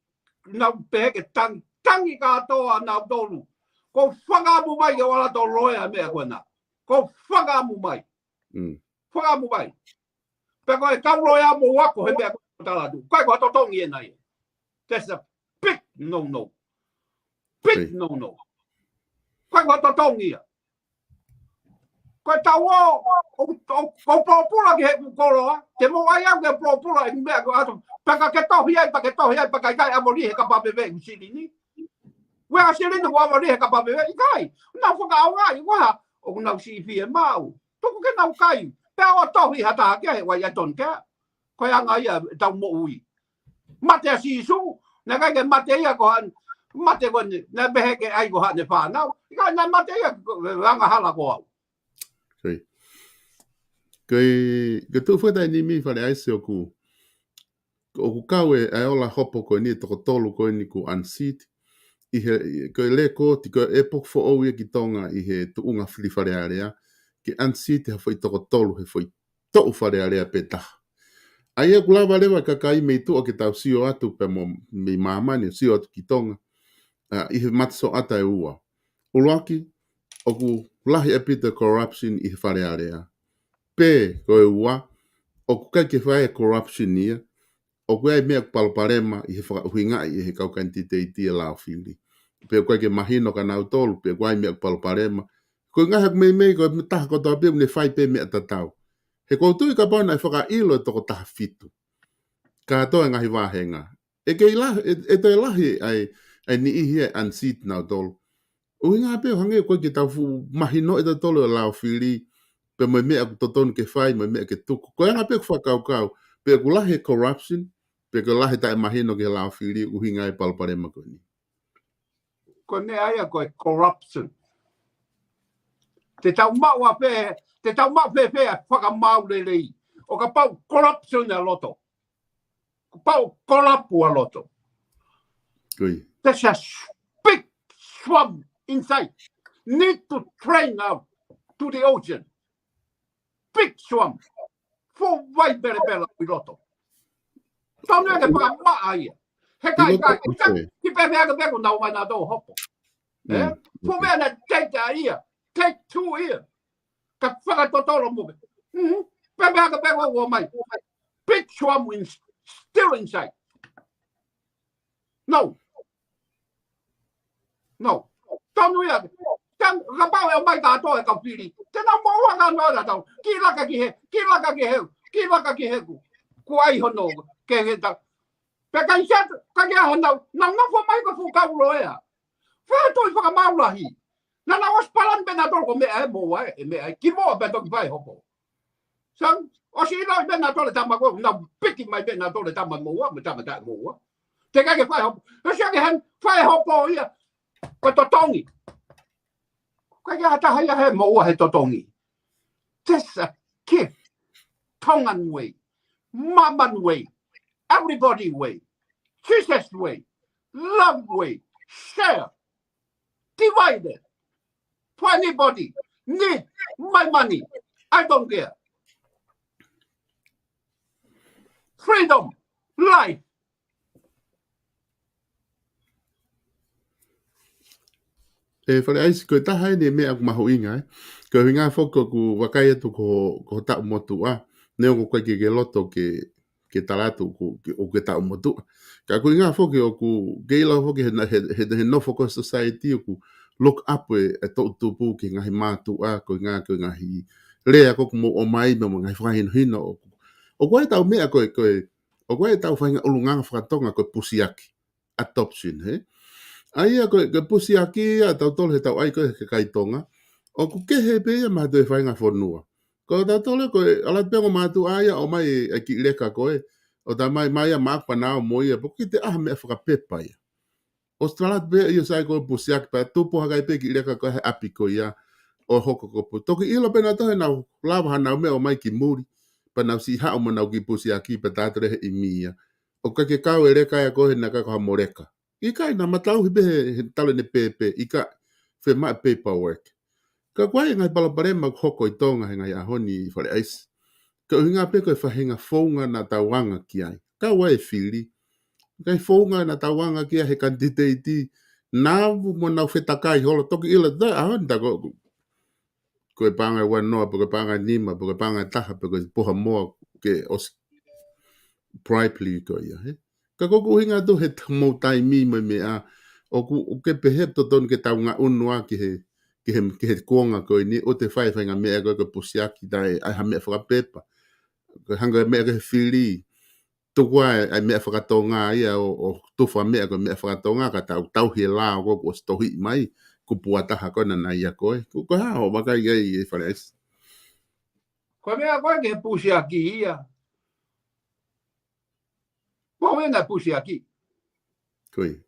na pe ke tangi. Tangi katoa na tolu. Ko whakamu mai ke wala to loea mea ko na. Ko whakamu mai. Whakamu mai. Pe ko e kau loea mo wako he mea ko talatu. Kai ko ato tongi e nai. That's a big no. Big no. Kai ko ato tongi e. Ko tau o popula ki he kukoloa. Te mo ai au ke popula e mea ko ato. Paka ke tohi ai, paka kai amori he ka papewe usiri ni. Wea siri ni ko amori he ka papewe I kai. Nau whaka au ngai, waha. O nau si fi e mau. Tuku ke nau kai. Pea o tohi hata ke he wai aton ke. Ko anga ia tau mo ui. Mate a sisu. Na kai ke mate ia ko han. Mate ko ni. Na behe ke ai ko hane whanau. Kai na mate ia ranga hala ko au. Ke tu whai ni mi whare aise o ku kau e ola hopo ko ni toko tolu ko ni ku unseat ko le ko ti ko e pok fo o ki tonga I he tu unga fili whare area ki unseat ha foi toko tolu he foi to whare area peta ai e kula vale wa kakai me tu o ki tau sio atu pe mo me mamani sio atu ki tonga I he matso ata e ua uloaki o ku lahi e pita corruption I he whare area pe ko e ua o ku kai ke whae corruption nia o ku ai mea palparema I he whakahuinga I he kau kantite I tia lao whili pe koe ke mahino ka nau tolu pe koe ai mea palparema ko ngaha mei ko taha ko toa pe ne whai pe mea tatau he koutu I ka pauna e whaka ilo e toko taha fitu ka toa ngahi wahenga e ke ilahi e te lahi ai ni ihi e unseat nau tolu o inga pe hange koe ke tau mahino e ta tolu e lao whili pe mai mea totonu ke whai, mai mea ke tuku. Ko anga pe whakau, pe ku lahe corruption, pe ku lahe tae mahino ke lao whiri, uhinga e palparema ko ni. Ko ne aia koe corruption. Te tau maua pe a whakamau lelei. O ka pau corruption a loto. Ka pau kolapu a loto. Koi. There's a big swamp inside. Need to train out to the ocean. Big swamp. Full white bela I loto. Tonu e ke whakamaa ia. He kai. Ki pe mea ke peko nau mai nā tō hopo. Fu mea na take a ia. Take 2 ia. Ka whakatotoro mo. Pe mea ke peko ua mai. Big swamp still inside. No. Tonu ia. Ka pau e mai tātou e ka whiri. Tēnā mōua ngā noa tau. Ki laka ki heku. Ku ai hono ke he tau. Pe kai set, ka kia honau. Nau nafo mai ka whukau roea. Whea toi whakamaulahi. Nana ospalan pe nā tolko mea e mōa e mea e. Ki mōa pe toki whai hopo. Sang, o si ina pe nā tole tama koe. Nau piki mai pe nā tole tama mōa. Me tama tae mōa. Te kai ke whai hopo. O si ake hen whai hopo ia. Ko totongi. Kai kia hata haia he mōa he totongi. That's a gift. Tongan way. Maman way. Everybody way. Jesus way. Love way. Share. Divided. For anybody. Need my money. I don't care. Freedom. Life. E whare aisi koe taha ne mea ku maho inga Ko hinga whoko ku wakai atu ko ta motu a. Neo ko koe ke loto ke ke talatu o ke tau motu. Ka ko inga foki o ku geila foki he no focus society o ku look up e to tupu ki ngahi mātu a ko ngahi lea ko mo o mai me mo ngahi whahino hino o koe tau mea koe o koe tau whainga ulunganga whakatonga koe pusiaki adoption he aia koe pusiaki a tau tole he tau ai koe ke kaitonga o ku kehe pea ma te whainga whanua ko tau tole koe alat pengo mātu aia o mai e ki leka koe o ta mai a makpa nao moia po ki te aha mea whakapepa ia o stralat be ia sai ko pusiak pa tupo hagai pe ki leka ko api ko ia o hoko ko pu toki ilo pena to na lava na me o mai ki muri pa na si ha o mana ki pusiaki pa tatre i mia o ka ke ka ere ka ko na ka ko moreka i kai na matau be tale ne pepe i ka fe ma paperwork ka kwai ngai pala pare ma hoko i tonga ngai a honi for ice ka hinga pe ko fa hinga fonga na tawanga ki ai ka wai fili kai fonga na tawanga kia he kantiteiti na mo na fetakai holo toki ila da anda ko panga wa no ko panga nima ko panga taha ko poha mo ke os privately ko ia he ka ko hinga do he mo tai mi me a o ke pehe to ton ke taunga unwa ki he kuonga ko ni o te fai nga me ko pusiaki dai ai ha me fra pepa ko hanga me ke fili tukua ai mea whakatonga ia o tuwha mea ko mea whakatonga ka tau he la o ko stohi mai ku puataha kona na ia koe. Ko ha o makai gai e whareis. Ko mea koe ke pusi aki ia. Ko mea pusi aki. Koe.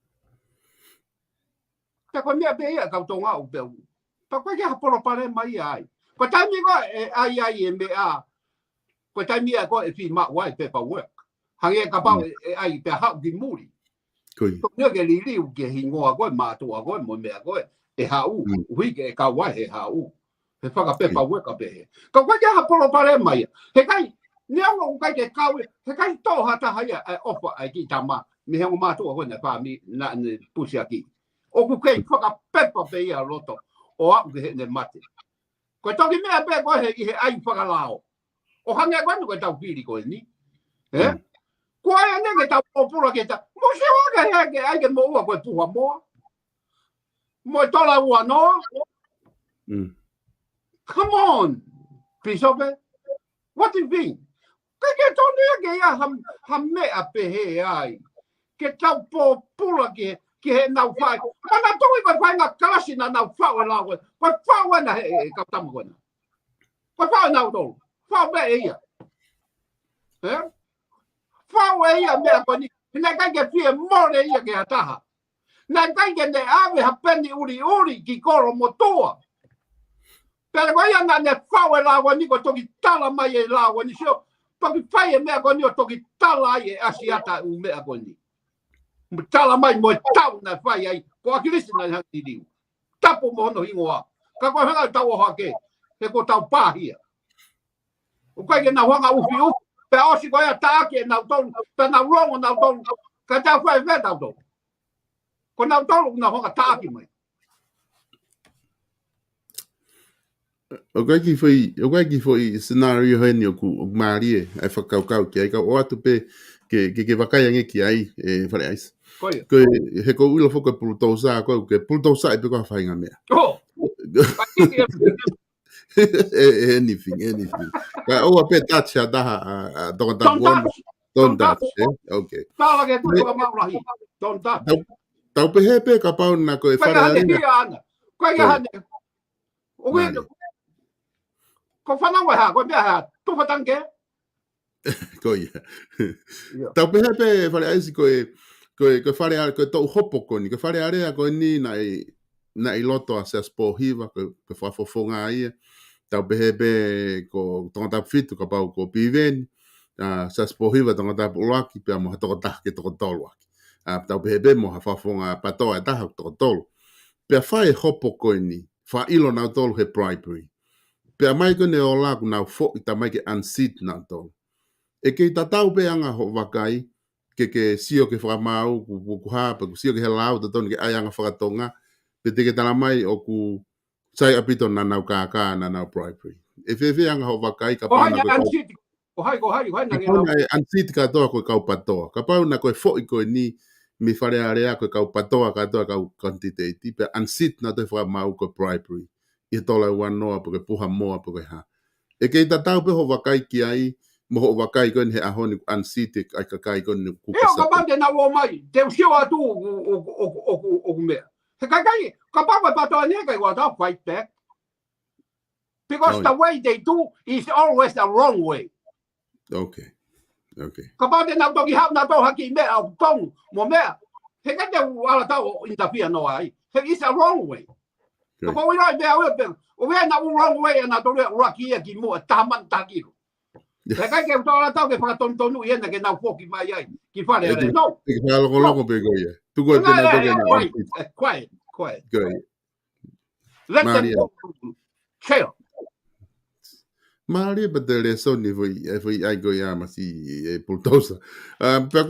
Ta ko mea pe ia kautonga o peu. Ta koe ke haporo pare mai ai. Ko taimi ko ai e mea. Ko taimi ko e fi ma wai paperwork. Hange ka pau ai pe hau ki muri. Koi. Ko ne ke li liu ke hingoa ko matua ko mo mea ko e hau hui ke ka wai he hau. He whaka pepa weka pe. Ka koe ha polo pare mai. He kai ne o kai ke kau he kai to hata hai ofa ai ki tama. Me he o matua ko na pa mi na pusi aki. O ku kai whaka pepa pe ia roto. O au ke he ne mate. Ko toki mea pe ko he ai whaka lao. O hange ko ko tau pili ko ni. Eh? Ko ai ne ke tau popura ke ta. Mo se wa ke ai ke mo wa ko puha mo. Mo tola wa no. Come on. Pisope. What do you mean? Ke tonu ke ya ham me a pe he ai. Ke tau popura ke he nau fai. Mana toi ko fai na kalasi na nau fa wa la ko. Ko fa wa na he ka tamu ko na. Ko fa na do. Fa be ia. Eh? Fawe ia mea koni, na kai ke fie more ia ke ataha. Na kai ke ne ave hapeni uri ki koro motoa. Pero ko ia na ne fawe la wani ko toki tala mai e la wani sio. Toki fai e mea koni o toki tala ai e asiata u mea koni. Tala mai mo tau na fai ai, ko akilisi na hangi diu. Tapo mo hono hingoa. Ka ko hanga tau o hake, he ko tau pahia. O kai ke na hanga ufi pe osi ko ia taake na ton pe na rongo na ton ka ta fai ve ta ton ko na ton na ho taake mai O kai ki foi scenario heni o ku marie ai whakaukau ki ai ka o atu pe ke wakai ange ki ai e whare ais ko he ko ulo foka pulutousa ko ke pulutousa e pe ko whainga mea anything. Ka o pe tacha da don't touch. Okay. Tala ke tu ko ma rahi. Don't touch. Tau pe he pe ka pau na ko e fara ana. Ko ia hane. O we ko fana wa ha ko be ha tu fatange. Ko ia. Tau pe he pe fara ai ko fara ko to hopo ko ni ko fara area ko ni na i loto a se spohiva ko fa fofonga ai. Tau pehe ko tonga tapu fitu ka pau ko piven sa spohiva tonga tapu uaki pe mo hatoko taha ke toko tolu aki. Tau pehe mo ha whafonga patoa e taha toko tolu. Pea whae hopo koe ni, wha ilo nau tolu he bribery. Pea mai ko ne o laku nau fo i ta mai ke unseat nau tolu. E kei tatau pe anga ho wakai, ke sio ke whakamau, ku hapa, ku sio ke he lau, tatonu ke ai anga whakatonga, pe te ke tala mai o ku sai apito na nau kaka na nau bribery. E fefe anga ho wakai ka pana ko hai na Ka pau na e ansit katoa koe kaupatoa. Ka pau na koe fo'i koe ni mi whare area koe kaupatoa katoa kau quantitative. Pe ansit na te whamau koe bribery. I tola wanoa po koe puha moa po koe ha. E kei tatau pe ho wakai ki ai, mo ho wakai koe he ahoni ansit ai kakai koe ni Io ka bande na wo mai, te usio atu o mea. He kai, ka papa patoa ne kai wa da fight back. Because the way they do is always the wrong way. Okay. Ka bande na toki hap na to haki mea au tong mo mea. He kai te wala tau interfere no ai. He is the wrong way. Ka po ira mea o pe. O mea na wrong way na to le raki e ki mo taman takiru. He kai ke tola tau ke whakatontonu i ena ke nau foki mai ai. Ki whare ere. No. E ka longo pe koe ia. Tu koe pena toke na. Quiet. Koe. Let them go. Chill. Maria ba te le soni foi ai koe ia masi e pultosa. Pe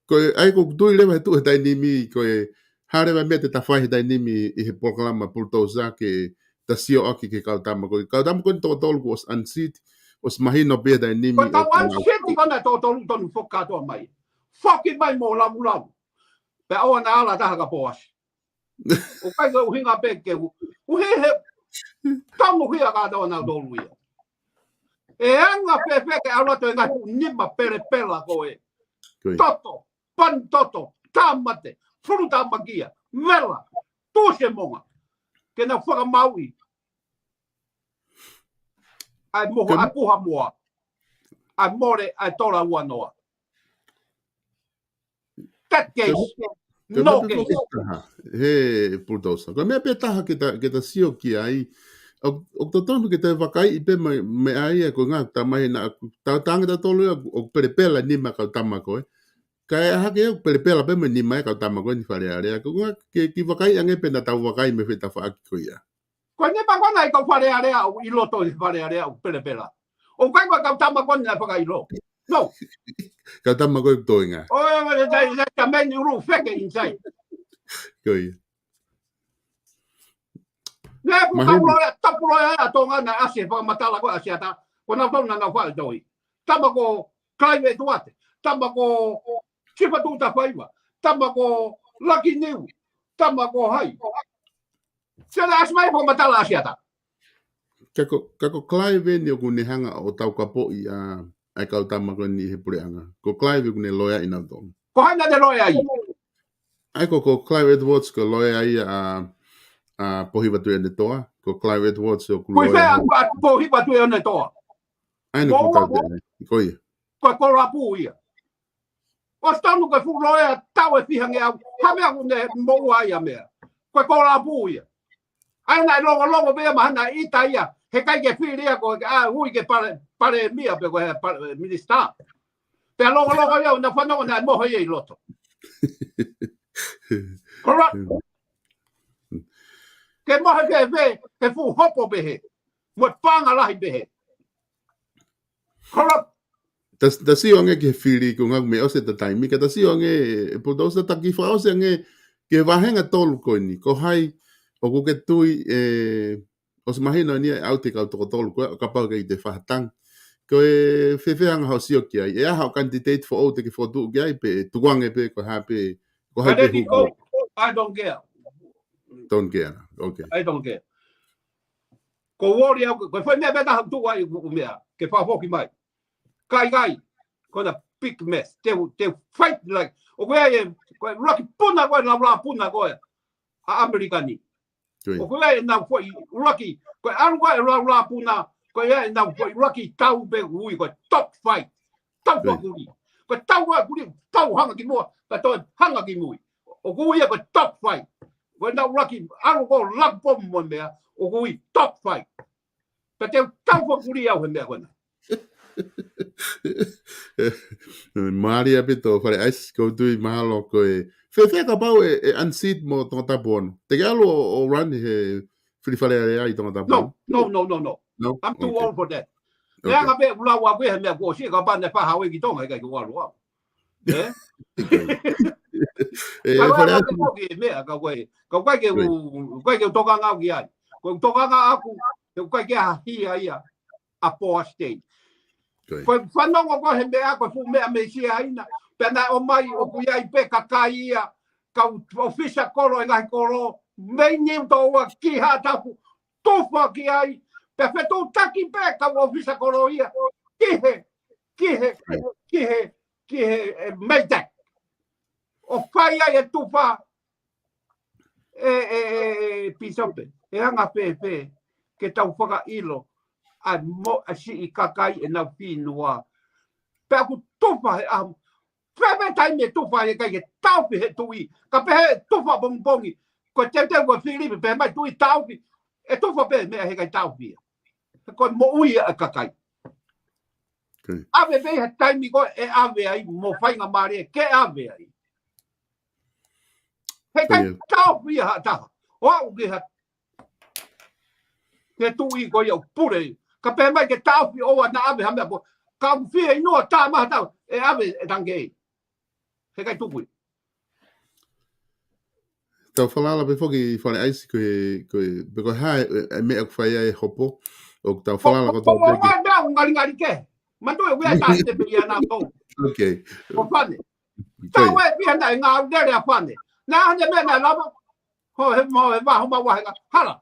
koe ai ko tui lewa tu e tai nimi koe hare ba mea te tawhai he tai nimi i he proklama pultosa ke ta sio aki ke kautama koe. Kautama koe toko tolu ko os ansit. Os mahino pe tai nimi. Ko tau ansit i kona tolu tonu whokatoa mai. Whaki mai mo lamu. Pe awa na ala taha ka poas. O kai ko uhinga pe ke uhihe tamu hia ka tawa na tolu ia. E anga pepe ke awa to nga nima pere pela koe. Toto, pan toto, tamate, fruta magia, vela, tuse monga. Ke na whaka maui. Ai moho, ai puha moa. Ai more, ai tola ua noa. That case, no case. He pultosa. Ko mea pe taha ke ta sio ki ai. O to tonu ke te wakai i pe me ai ko ngā tamai na tanga ta tolu o perepela ni ma ka tama ko ka ha ke o perepela pe me ni mai ka tama ko ni fare area ko ngā ke ki wakai ange pe na ta wakai me feta fa aki ko ia ko ne pa kona i ka fare area o i loto i fare area o perepela o kai ka tama ko na fa i lo no ka tama ko to inga o e ta meni ru feke inside ko ia ne ku ka loya a tonga na asia pa matala ko asia ta ko na tona na fa doi tama ko climate what tama ko chipa tu ta faiwa tama ko lucky new tama ko hai se la asmai pa matala asia ta kako Clive ni ko ni hanga o tau ka po i a ai ka tama ko ni he pureanga ko Clive ko ni loya ina dong ko hana de loya ai ko Clive Edwards ko loya ai pohiwa tu ene toa ko Clive Edwards o kuloya. Ko fe pohiwa tu ene toa. Ai no ko ko ia. Ko rapu ia. O stanu ko fu loya tau e fihange au. Ha mea ko ne mo ia mea. Ko rapu ia. Ai na longo be mahana ita ia. He kai ke filia ko hui ke pare mia pe ko minister. Pe longo ia na fano na mo ia i loto. Correct. Ke maha ke fu hopo behe. Mo panga lahi behe. Corrupt. Ta si onge ke fili ko ngak me ose ta taimi ka ta si onge po dosa ta ki fa ose nge ke vahenga tolu ko ni ko hai o ko ke tui os mahino ni au te ka to tolu ko ka pa ke te fa tang ko e fefeanga ho si o ki ai e ha candidate for o te ke for tu gai pe tuange pe ko ha pe I don't care. Don't care. Okay. I don't care. Ko wori au ko foi me beta tu ai o mea ke fa foki mai. Kai kona big mess. Te fight like o ko ai ko rock puna ko na puna ko a americani. O ko ai na foi rocky ko an ko la puna ko ai na foi rocky tau be ui ko top fight. Tau ko ui. Ko tau ui tau hanga ki mo ka to hanga ki mui. O ko ai ko top fight. When that Rocky, I don't go luck bomb one there, or go eat top fight. But they'll come for Guri out in there one. Maria Pito for ice go to Mahalo ko e. Fe ka pau e unseat mo tong tapon. Te galo o run he free fire area I tong tapon. No. I'm too old for that. There nga be ula wa we me go si ka ban de pa ha we ki tong ga ko wa. Eh? Kau ke toka ngau ki ai. Kau toka ngau aku, kau ke hi ia a poa state. Koe whanongo ko he mea koe fu mea me si aina. Pena o mai o ku iai pe kakai ia. Kau ofisa koro e ngai koro. Mei niu tō ua ki ha tapu. Tufa ki ai. Pe whetu taki pe kau ofisa koro ia. Kihe meitek. O whai ai e tufa. Pisope. E anga pe. Ke tau whaka ilo. A si i kakai e nau whinua. Pe aku tufa he ahu. Pepe tai me tufa he kai ke taupi he tui. Ka pe he tufa bongbongi. Ko te ua Filipe pe mai tui taupi. E tufa pe mea he kai taupi. Ko mo ui a kakai. Ave pe he taimi ko e ave ai. Mo whainga maare ke ave ai. He kai taupi ha taha. O au ki ha. Ke tui ko iau pure. Ka pe mai ke taupi o na ave ha mea po. Ka whia inua tā maha tau. E ave e tange ei. He kai tupui. Tau whalala pe whoki whare aisi koe hae e mea ku whai e hopo. O tau whalala ko tau peki. O nau ngari ke. Mandoe wea tāi te pia nā tō. Okay. O whane. Tau e pia nai ngā udere a whane. Nā hane mea nai lama. Ho he waho mawahenga. Hala.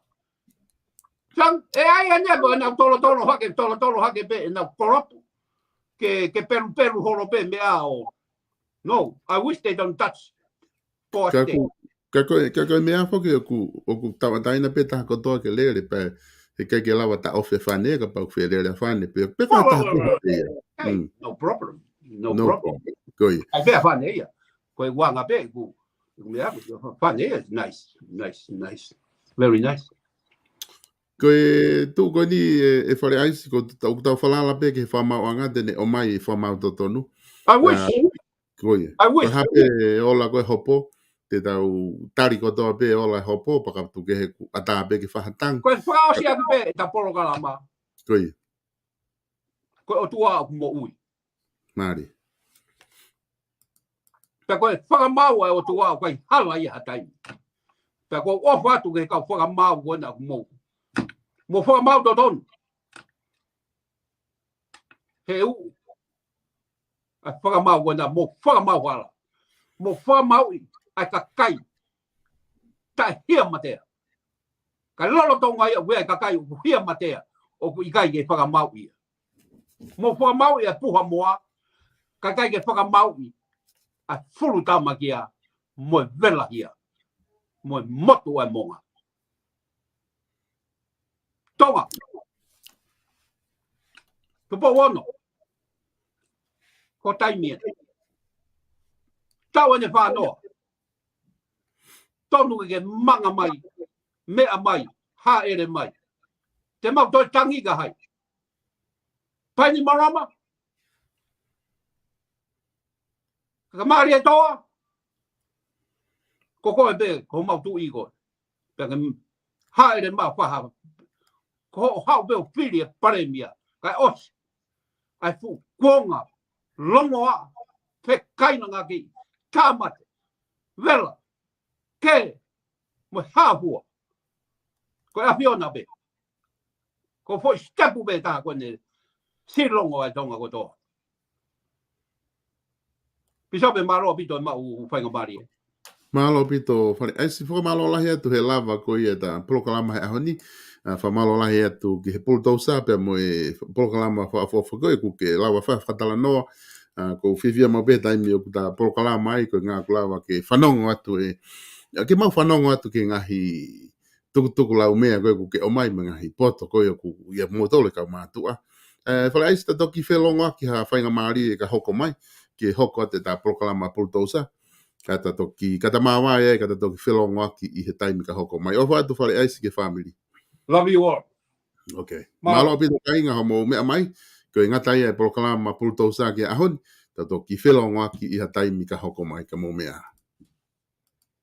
Sang e ai e nebo e nau tolo hake pe e nau koropu. Ke peru horo pe mea o. No, I wish they don't touch. Ka koe mea whoki o ku tawataina pe taha kotoa ke lere pe he kai ke lawa ta ofe whane ka pau whea lere a whane pe whataha hey, no problem. No problem. Koe. Ai pe a whane ia. Koe wanga pe ku mea whane ia. Nice. Very nice. Koe tu koe ni e whare aisi ko tau whalala pe ke whamau anga tene o mai e whamau totonu. I wish. Koe. I wish. Koe hape ola koe hopo. Te tau tari kotoa pe ola hopo pakaptu ke he ata pe ke whahatang. Koe whakaosi atu pe e ta poro kalama. Koe. Koe o tua aku mo ui. Māri. Pe koe whakamau e o tua koe hala ia hatai. Pe koe ofu atu ke kau whakamau koe na aku mo. Mo whakamau to tonu. He u. A whakamau koe na mo whakamau hala. Mo whakamau i. Ai ka kai. Ta hia matea. Ka lolo tonga ia wea ka kai u hia matea. O ku ikai ke whakamau ia. Mo whakamau ia puha moa. Ka kai ke whakamau i. A furu tama kia. Mo vela hia. Mo motu ai monga. Tonga. Tupo wono. Ko taimia. Tau ane whanoa. Tonu ke manga mai, mea mai, haere mai. Te mau toi tangi ka hai. Paini marama. Ka maari e toa. Ko koe pe, ko mau tu i koe. Pe ke haere mai whaha. Ko hau pe o whiri e paremia. Kai os. Ai fu kuonga. Longoa. Pe kaina ngaki. Tāmate. Vela. Ke mo hahua. Ko afiona be. Ko foi stepu be ta ko ne silongo ai tonga ko to. Piso be maro pito ma u whainga mari. Malo pito whare aisi whaka malo lahi atu he lava ko i e ta polokalama he ahoni. Wha malo lahi atu ki he pulutausa pe mo e polokalama whawhawhako e ku ke lawa whawhatala noa. Ko whiwhia mau be taimi o ku ta polokalama ai ko ngā kulawa ke whanongo atu e ke mau whanongo atu ke ngahi tukutuku lau mea koe ku ke o mai ngahi poto koe ku ia motole ka mātua. Whare aisi ta toki whelongo aki ha whainga maari e ka hoko mai ke hoko ate ta proklama pulutausa. Kata toki, kata mawai e kata toki whelongo aki i he taimi ka hoko mai. Ofa atu whare aisi ke family. Love you all. Okay. Malo pito kainga homo mea mai koe ngatai e proklama pulutausa ke ahon ta toki whelongo aki i ha taimi ka hoko mai ka mo mea.